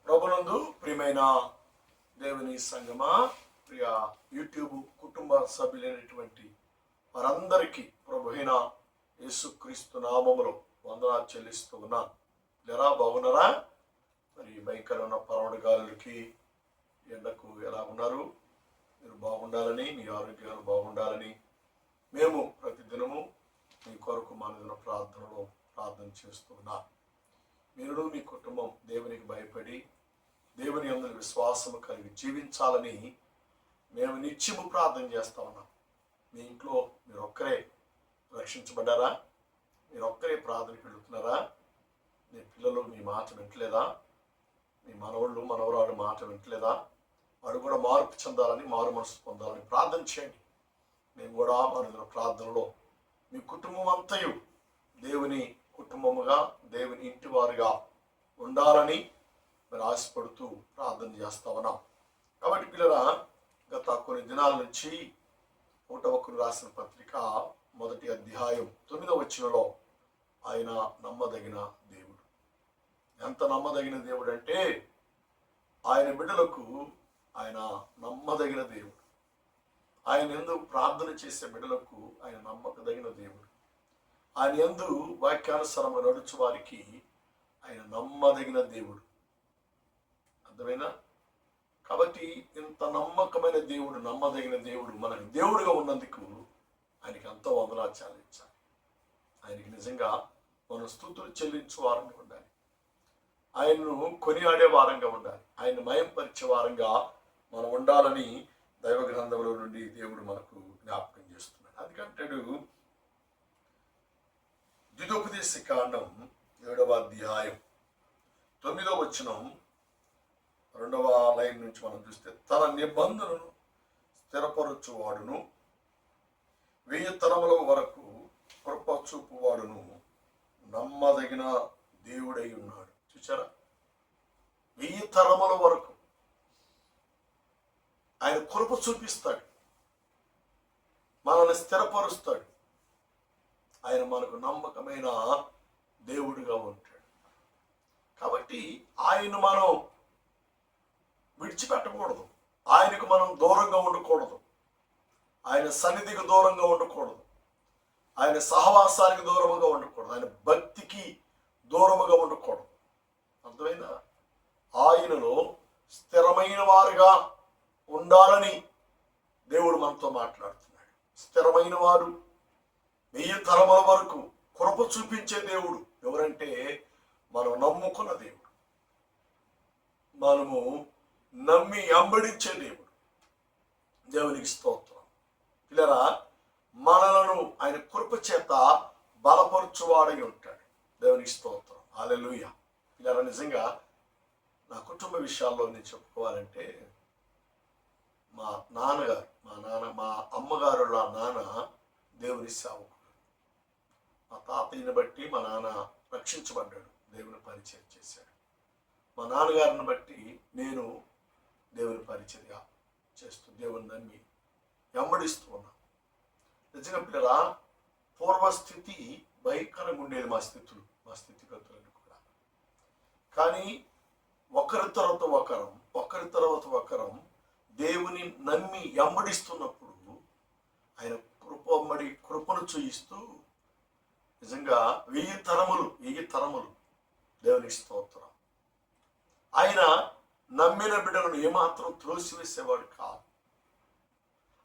ప్రభునందు ప్రియమైన దేవుని సంగమా, ప్రియ యూట్యూబ్ కుటుంబ సభ్యులైనటువంటి వారందరికీ ప్రభువైన యేసుక్రీస్తు నామములో వందనాలు చెల్లిస్తూ ఉన్నాను. ఎలా బాగున్నారా? మరి బైకలో ఉన్న పరవడి గాలులకి ఎండకు ఎలా ఉన్నారు? మీరు బాగుండాలని, మీ ఆరోగ్యాలు బాగుండాలని మేము ప్రతిదినము మీ కొరకు మనదిన ప్రార్థనలో ప్రార్థన చేస్తూ ఉన్నాం. మీరు మీ కుటుంబం దేవునికి భయపడి దేవుని యందు విశ్వాసము కలిగి జీవించాలని మేము నిత్యము ప్రార్థన చేస్తా ఉన్నాం. మీ ఇంట్లో మీరు ఒక్కరే రక్షించబడ్డారా? మీరు ఒక్కరే ప్రార్థనకి వెళుతున్నారా? మీ పిల్లలు మీ మాట వింటలేదా? మీ మనవళ్ళు మనవరాలు మాట వింటలేదా? వాడు కూడా మార్పు చెందాలని, మారు మనసు పొందాలని ప్రార్థన చేయండి. మేము కూడా మన ప్రార్థనలో మీ కుటుంబం అంతయు దేవుని కుటుంబముగా, దేవుని ఇంటి వారుగా ఉండాలని మరి ఆశపడుతూ ప్రార్థన చేస్తా ఉన్నాం. కాబట్టి పిల్లల, గత కొన్ని దినాల నుంచి 1 రాసిన పత్రిక 1 అధ్యాయం 9వ వచనంలో ఆయన నమ్మదగిన దేవుడు. ఎంత నమ్మదగిన దేవుడు అంటే ఆయన బిడ్డలకు ఆయన నమ్మదగిన దేవుడు. ఆయన యందు ప్రార్థన చేసే బిడ్డలకు ఆయన నమ్మకదగిన దేవుడు. ఆయన యందు వాక్యానుసారము నడుచు వారికి ఆయన నమ్మదగిన దేవుడు. అర్థమైనా? కాబట్టి ఇంత నమ్మకమైన దేవుడు, నమ్మదగిన దేవుడు మనకు దేవుడుగా ఉన్నందుకు ఆయనకి ఎంతో వందనాలు చెల్లించాలి. ఆయనకి నిజంగా మనం స్తుతులు చెల్లించే వారంగా ఉండాలి. ఆయన్ను కొనియాడే వారంగా ఉండాలి. ఆయన మయంపరిచే వారంగా మనం ఉండాలని దైవ గ్రంథంలో నుండి దేవుడు మనకు జ్ఞాపకం చేస్తున్నాడు. అందుకంటాడు ద్వితోపదేశ కాండం 7వ అధ్యాయం 9వ వచనం 2వ లైన్ నుంచి మనం చూస్తే, తన నిబంధనను స్థిరపరచువాడును 1000 తరముల వరకు కృప చూపువాడును నమ్మదగిన దేవుడై ఉన్నాడు. చూచారా? 1000 తరముల వరకు ఆయన కృప చూపిస్తాడు, మనల్ని స్థిరపరుస్తాడు. ఆయన మనకు నమ్మకమైన దేవుడిగా ఉంటాడు. కాబట్టి ఆయన మనం విడిచిపెట్టకూడదు. ఆయనకు మనం దూరంగా ఉండకూడదు. ఆయన సన్నిధికి దూరంగా ఉండకూడదు. ఆయన సహవాసానికి దూరముగా ఉండకూడదు. ఆయన భక్తికి దూరముగా ఉండకూడదు. అర్థమైందా? ఆయనలో స్థిరమైన వారుగా ఉండాలని దేవుడు మనతో మాట్లాడుతున్నాడు. స్థిరమైన వారు 1000 తరముల వరకు కృప చూపించే దేవుడు ఎవరంటే మనం నమ్ముకున్న దేవుడు, మనము నమ్మి అంబడించే దేవుడు. దేవునికి స్తోత్రం. పిల్లరా, మనలను ఆయన కృప చేత బలపరచువాడై ఉంటాడు. దేవునికి స్తోత్రం. హల్లెలూయా. పిల్లరా, నిజంగా నా కుటుంబ విషయాల్లో నేను చెప్పుకోవాలంటే, మా నాన్నగారు, మా అమ్మగారు నాన్న దేవుని సేవకుడు. మా తాతయ్యని బట్టి మా నాన్న రక్షించబడ్డాడు, దేవుని పరిచయం చేశాడు. మా నాన్నగారిని బట్టి నేను దేవుని పరిచర్య చేస్తూ దేవుని నమ్మి వెంబడిస్తూ ఉన్నాను. నిజంగా పిల్లరా, పూర్వస్థితి భయంకరంగా ఉండేది మా స్థితిగతులను కూడా. కానీ ఒకరి తర్వాత ఒకరం దేవుని నమ్మి వెంబడిస్తున్నప్పుడు ఆయన కృపను చూయిస్తూ నిజంగా 1000 తరములు దేవునికి స్తోత్రం. ఆయన నమ్మిన బిడ్డలను ఏమాత్రం త్రోసివేసేవాడు కాదు.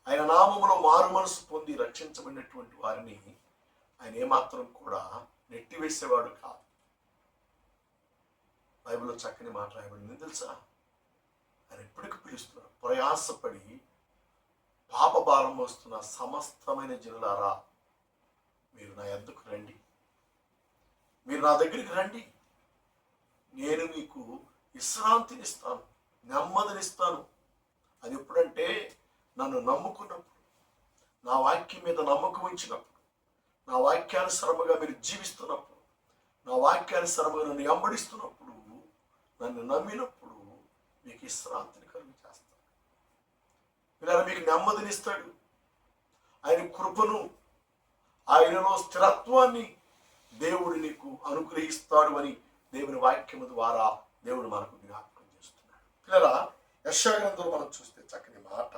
ఆయన నామములో మారు మనసు పొంది రక్షించబడినటువంటి వారిని ఆయన ఏమాత్రం కూడా నెట్టివేసేవాడు కాదు. బైబిల్లో చక్కని మాట రాయబడింది తెలుసా? ఆయన ఎప్పటికీ పిలుస్తున్నాడు, ప్రయాసపడి పాప భారం మోస్తున్న సమస్తమైన జనులారా, మీరు నా యొద్దకు రండి, మీరు నా దగ్గరికి రండి, నేను మీకు విశ్రాంతినిస్తాను, నెమ్మదినిస్తాను. అది ఎప్పుడంటే నన్ను నమ్ముకున్నప్పుడు, నా వాక్యం మీద నమ్మకం ఉంచినప్పుడు, నా వాక్యానుసారముగా మీరు జీవిస్తున్నప్పుడు, నా వాక్యానుసారముగా నన్ను వెంబడిస్తున్నప్పుడు, నన్ను నమ్మినప్పుడు మీకు విశ్రాంతిని కలుగు చేస్తాడు. ఇలా మీకు నెమ్మదినిస్తాడు. ఆయన కృపను, ఆయనలో స్థిరత్వాన్ని దేవుడు నీకు అనుగ్రహిస్తాడు అని దేవుని వాక్యము ద్వారా దేవుడు మనకు జ్ఞాపకం ఇలా యెషయా గ్రంథంలో మనం చూస్తే చక్కని మాట,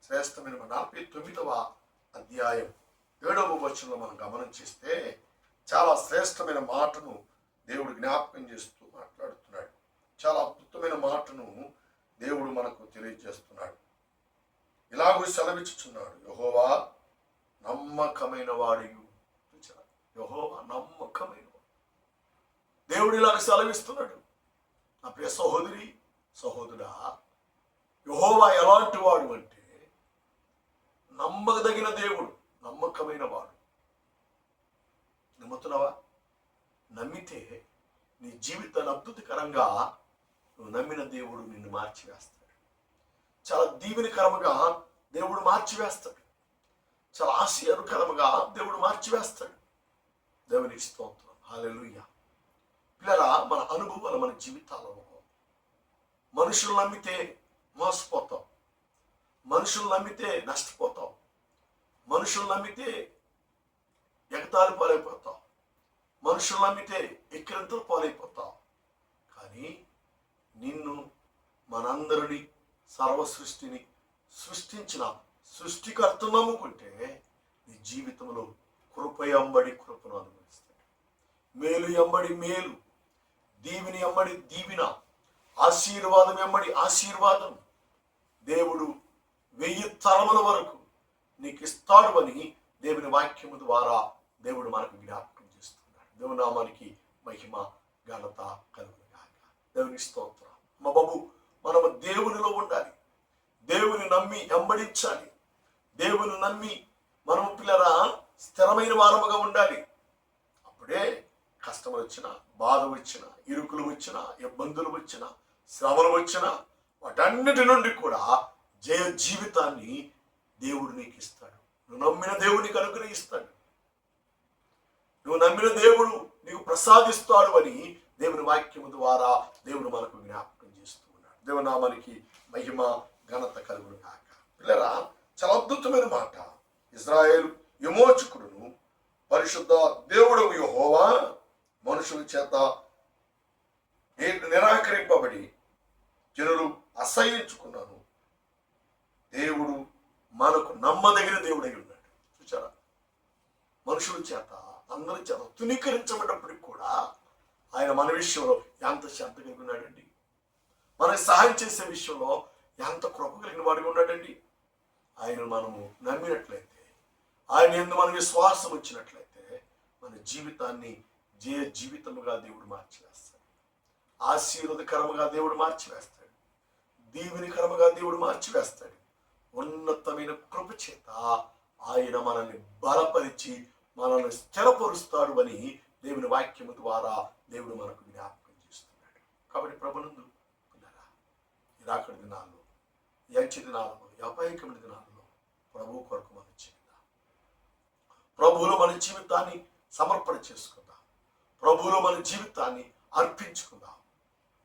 శ్రేష్టమైన 49వ అధ్యాయం 7వ వచనంలో మనం గమనం చేస్తే చాలా శ్రేష్టమైన మాటను దేవుడు జ్ఞాపకం చేస్తూ మాట్లాడుతున్నాడు. చాలా అద్భుతమైన మాటను దేవుడు మనకు తెలియజేస్తున్నాడు. ఇలాగూ సెలవిచ్చుచున్నాడు, యెహోవా నమ్మకమైన వాడియు. యెహోవా నమ్మకమైన వాడు. దేవుడు ఇలాగ సెలవిస్తున్నాడు. నా ప్రియ సహోదరి సహోదరా, యెహోవా ఎలాంటి వాడు అంటే నమ్మదగిన దేవుడు, నమ్మకమైన వాడు. నమ్ముతున్నావా? నమ్మితే నీ జీవితాన్ని అద్భుతకరంగా నువ్వు నమ్మిన దేవుడు నిన్ను మార్చివేస్తాడు. చాలా దీవెనకరముగా దేవుడు మార్చివేస్తాడు. చాలా ఆశీర్వాదకరముగా దేవుడు మార్చివేస్తాడు. దేవునికి స్తోత్రం, హల్లెలూయా. పిల్లరా, మన అనుభవాలు మన జీవితాలలో మనుషులు నమ్మితే మోసపోతాం, మనుషులు నమ్మితే నష్టపోతాం, మనుషులు నమ్మితే ఎగతాళి పాలైపోతాం, మనుషులు నమ్మితే ఎక్కిరంతలు పాలైపోతాం. కానీ నిన్ను, మనందరినీ, సర్వ సృష్టిని సృష్టించిన సృష్టికర్తను నమ్ముకుంటే నీ జీవితంలో కృప ఎంబడి కృపను అనుభవిస్తాడు. మేలు ఎంబడి మేలు, దీవిని ఎంబడి దీవిన, ఆశీర్వాదం ఎంబడి ఆశీర్వాదం దేవుడు 1000 తరముల వరకు నీకు ఇస్తాడు అని దేవుని వాక్యము ద్వారా దేవుడు మనకు జ్ఞాపకం చేస్తున్నాడు. దేవుని నామానికి మహిమ ఘనత కలుగునుగాక. దేవుని స్తోత్రం. మా బాబు, మనము దేవునిలో ఉండాలి, దేవుని నమ్మి వెంబడించాలి, దేవుని నమ్మి మనము పిల్లరా స్థిరమైన వారముగా ఉండాలి. అప్పుడే కష్టములు వచ్చినా, బాధ వచ్చినా, ఇరుకులు వచ్చినా, ఇబ్బందులు వచ్చినా, శ్రమలు వచ్చినా వాటన్నిటి నుండి కూడా జయ జీవితాన్ని దేవుడు నీకు ఇస్తాడు. నువ్వు నమ్మిన దేవుడు నీకు అనుగ్రహిస్తాడు. నువ్వు నమ్మిన దేవుడు నీకు ప్రసాదిస్తాడు అని దేవుని వాక్యము ద్వారా దేవుడు మనకు జ్ఞాపకం చేస్తూ ఉన్నాడు. దేవుని నామానికి మహిమ ఘనత కలుగును కాక. పిల్లరా, చాలా అద్భుతమైన మాట. ఇశ్రాయేలు విమోచకుడును పరిశుద్ధ దేవుడవు యెహోవా మనుషుల చేత నిరాకరింపబడి జనులు అసహ్యించుకున్నాను. దేవుడు మనకు నమ్మదగిన దేవుడై ఉన్నాడు. చూచారా, మనుషుల చేత, అందరి చేత తునీకరించబడినప్పటికి కూడా ఆయన మన విషయంలో ఎంత శ్రద్ధ కలిగి ఉన్నాడండి. మనకి సహాయం చేసే విషయంలో ఎంత కృప కలిగిన వాడిగా ఉన్నాడండి. ఆయన మనము నమ్మినట్లయితే, ఆయన యందు మన విశ్వాసం వచ్చినట్లయితే మన జీవితాన్ని జయ జీవితముగా దేవుడు మార్చివేస్తాడు. ఆశీర్వాదకరముగా దేవుడు మార్చివేస్తాడు. దీవెనకరముగా దేవుడు మార్చివేస్తాడు. ఉన్నతమైన కృప చేత ఆయన మనల్ని బలపరిచి మనల్ని స్థిరపరుస్తాడు అని దేవుని వాక్యము ద్వారా దేవుడు మనకు జ్ఞాపకం చేస్తున్నాడు. కాబట్టి ప్రభునందు పిల్లరా, ఈ రాకడి దినాల్లో, ఈ అంచె దినాలలో, ఈ అపాయకమైన దినాలలో ప్రభు కొరకు మనం చేద్దాం. ప్రభువులో మన జీవితాన్ని సమర్పణ చేసుకుందాం. ప్రభువులో మన జీవితాన్ని అర్పించుకుందాం.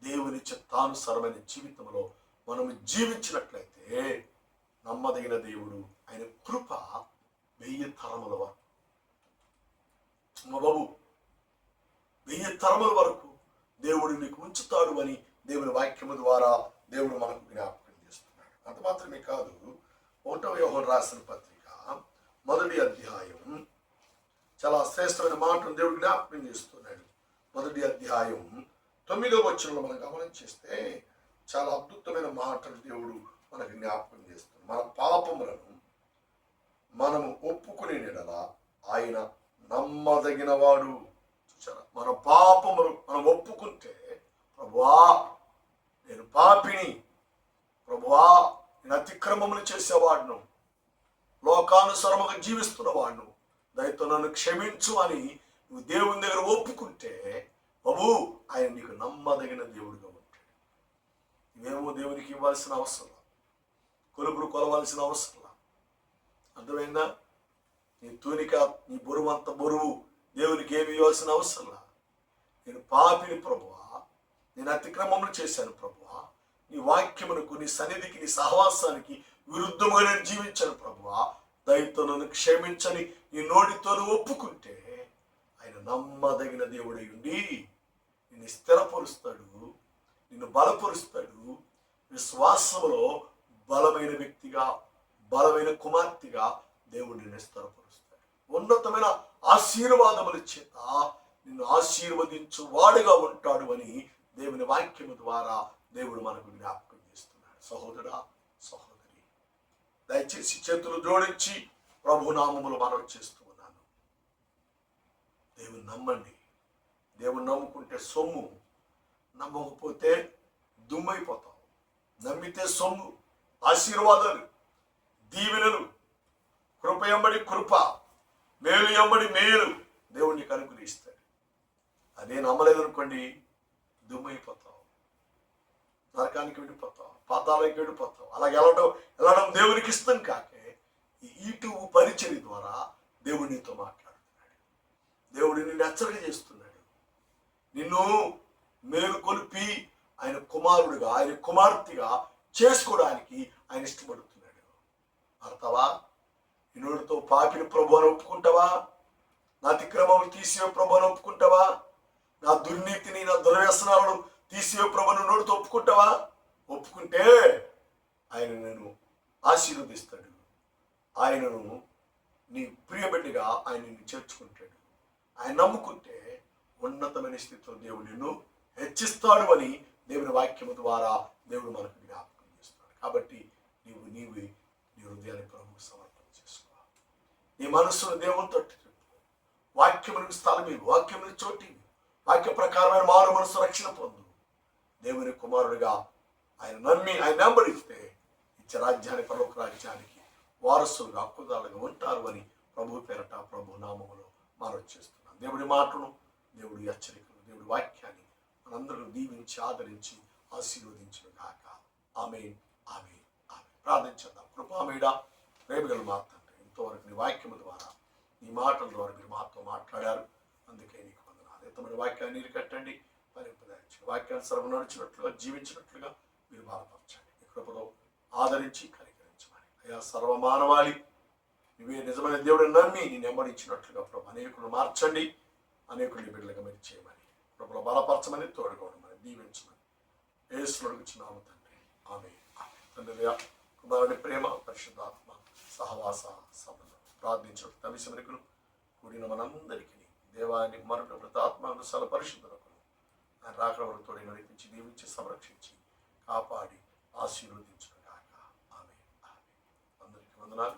దేవుని చిత్తానుసారమైన జీవితంలో మనము జీవించినట్లయితే నమ్మదగిన దేవుడు, ఆయన కృప 1000 తరముల వరకు, మా బాబు 1000 తరముల వరకు దేవుడు నీకు ఉంచుతాడు అని దేవుని వాక్యము ద్వారా దేవుడు మనకు జ్ఞాపకం చేస్తున్నాడు. అంత మాత్రమే కాదు, 1వ యోహాను రాసిన పత్రిక 1వ అధ్యాయం చాలా శ్రేష్టమైన మాటను దేవుడు జ్ఞాపకం చేస్తున్నాడు. 1వ అధ్యాయం 9వ వచనంలో మనం గమనం చేస్తే చాలా అద్భుతమైన మాటలు దేవుడు మనకు జ్ఞాపకం చేస్తున్నాడు. మన పాపములను మనము ఒప్పుకునే యెడల ఆయన నమ్మదగిన వాడు. చూసారా, మన పాపములు మనం ఒప్పుకుంటే, ప్రభువా నేను పాపిని, ప్రభువా నేను అతిక్రమములు చేసేవాడును, లోకానుసారముగా జీవిస్తున్నవాడును, దయతో నన్ను క్షమించు అని నువ్వు దేవుని దగ్గర ఒప్పుకుంటే బాబు ఆయన నీకు నమ్మదగిన దేవుడిగా ఉంటాడు. ఇవేమో దేవునికి ఇవ్వాల్సిన అవసరం, కొలుపులు కొలవాల్సిన అవసరం. అర్థమైందా? నీ తూనిక, నీ బరువు అంత బరువు దేవునికి ఏమి ఇవ్వాల్సిన అవసరం. నేను పాపిని ప్రభువా, నేను అతిక్రమములు చేశాను ప్రభువా, నీ వాక్యమునకు, నీ సన్నిధికి, నీ సహవాసానికి విరుద్ధంగా నేను జీవించాను ప్రభువా, దయతో నన్ను క్షమించని నీ నోటితో ఒప్పుకుంటే ఆయన నమ్మదగిన దేవుడై ఉండి నిన్ను స్థిరపరుస్తాడు, నిన్ను బలపరుస్తాడు. విశ్వాసములో బలమైన వ్యక్తిగా, బలమైన కుమార్తెగా దేవుడు నిన్ను స్థిరపరుస్తాడు. ఉన్నతమైన ఆశీర్వాదముల చేత నిన్ను ఆశీర్వదించు వాడుగా ఉంటాడు అని దేవుని వాక్యము ద్వారా దేవుడు మనకు జ్ఞాపకం చేస్తున్నాడు. సహోదరా, సహోదరి, దయచేసి చేతులు జోడించి ప్రభునామములు మనవి చేస్తూ ఉన్నాను. దేవుని నమ్మండి. దేవుని నమ్ముకుంటే సొమ్ము, నమ్మకపోతే దుమ్మైపోతావు. నమ్మితే సొమ్ము, ఆశీర్వాదాలు, దీవెనలు, కృప ఎంబడి కృప, మేలు ఎంబడి మేలు దేవుడిని కనుగొనిస్తాడు. అదే నమ్మలేదనుకోండి, దుమ్మైపోతావు, నరకానికి వెళ్ళిపోతావు, పాతాళానికి వెళ్ళిపోతావు. అలాగే వెళ్ళడం దేవునికి ఇష్టం కాకే ఈ యూట్యూబ్ పరిచర్య ద్వారా దేవుడు నీతో మాట్లాడుతున్నాడు. దేవుడు నిన్ను హెచ్చరిక చేస్తున్నాడు. నిన్ను మేలు కొలిపి ఆయన కుమారుడిగా, ఆయన కుమార్తెగా చేసుకోవడానికి ఆయన ఇష్టపడుతున్నాడు. అర్థవా? నిన్నోడితో పాపిని ప్రభువుని ఒప్పుకుంటావా? నా అతిక్రమములు తీసివే ప్రభువుని ఒప్పుకుంటావా? నా దుర్నీతిని, నా దుర్వ్యసనాలను తీసివే ప్రభువుని నోటితో ఒప్పుకుంటావా? ఒప్పుకుంటే ఆయన నేను ఆశీర్వదిస్తాడు. ఆయనను నీ ప్రియబిడ్డగా ఆయన నిన్ను చేర్చుకుంటాడు. ఆయన నమ్ముకుంటే ఉన్నతమైన స్థితిలో దేవుడు నిన్ను హెచ్చిస్తాడు అని దేవుని వాక్యము ద్వారా దేవుడు మనకు జ్ఞాపకం చేస్తున్నాడు. కాబట్టి నీ హృదయాన్ని ప్రభువుకు సమర్పణ చేసుకో. నీ మనస్సును దేవుని తట్టు చెప్పు. వాక్యమునికి స్థలం ఇవ్వు, వాక్యమునికి చోటు ఇవ్వు. వాక్య ప్రకారమైన మారు మనసు రక్షణ పొందు. దేవుని కుమారుడిగా ఆయన నమ్మి ఆయన వెంబడిస్తే ఇచ్చే రాజ్యానికి, పరలోక రాజ్యానికి వారసులుగా, హక్కుదారులుగా ఉంటారు అని ప్రభు పేరట ప్రభు నామములో మనవి చేస్తున్నాం. దేవుడి మాటను, దేవుడి హెచ్చరికలు, దేవుడి వాక్యాన్ని మనందరూ దీవించి ఆదరించి ఆశీర్వదించును గాక. ఆమేన్, ఆమేన్, ఆమేన్. ప్రార్థించేద్దాం. కృపామేడ, ప్రేమగల మా తండ్రి, ఇంతవరకు నీ వాక్యము ద్వారా, నీ మాటల ద్వారా మీరు మాతో మాట్లాడారు. అందుకే నీకు వందనాలు. ఎంతమంది వాక్యాన్ని నీరు కట్టండి, ఫలింపదయండి. వాక్యానుసారం నడిచినట్లుగా, జీవించినట్లుగా మీరు బలపరచండి. మీ కృపలో ఆదరించి కనికరించమని. అయ్యా, సర్వమానవాళి నువ్వే నిజమైన దేవుడిని నమ్మి నేను వెంబడించినట్లుగా ప్రభు అనేకులు మార్చండి, అనేకులు బిడ్డలుగా మీరు చేయమని, ప్రభులో బలపరచమని, తోడుగా ఉండమని, దీవించమని యేసును అడుగుచున్నాము తండ్రి. ఆమేన్. తండ్రి, కుమారుని ప్రేమ, పరిశుద్ధాత్మ సహవాస సంబంధం ప్రార్థించడం తమిశమనికులు కూడిన మనందరికీ దేవాన్ని మరొక ప్రతాత్మ సల పరిశుద్ధులకు ఆయన రాకడ వరకు తోడి నడిపించి, దీవించి, సంరక్షించి, కాపాడి ఆశీర్వదించును గాక. ఆమేన్, ఆమేన్. అందరికీ వందనాలు.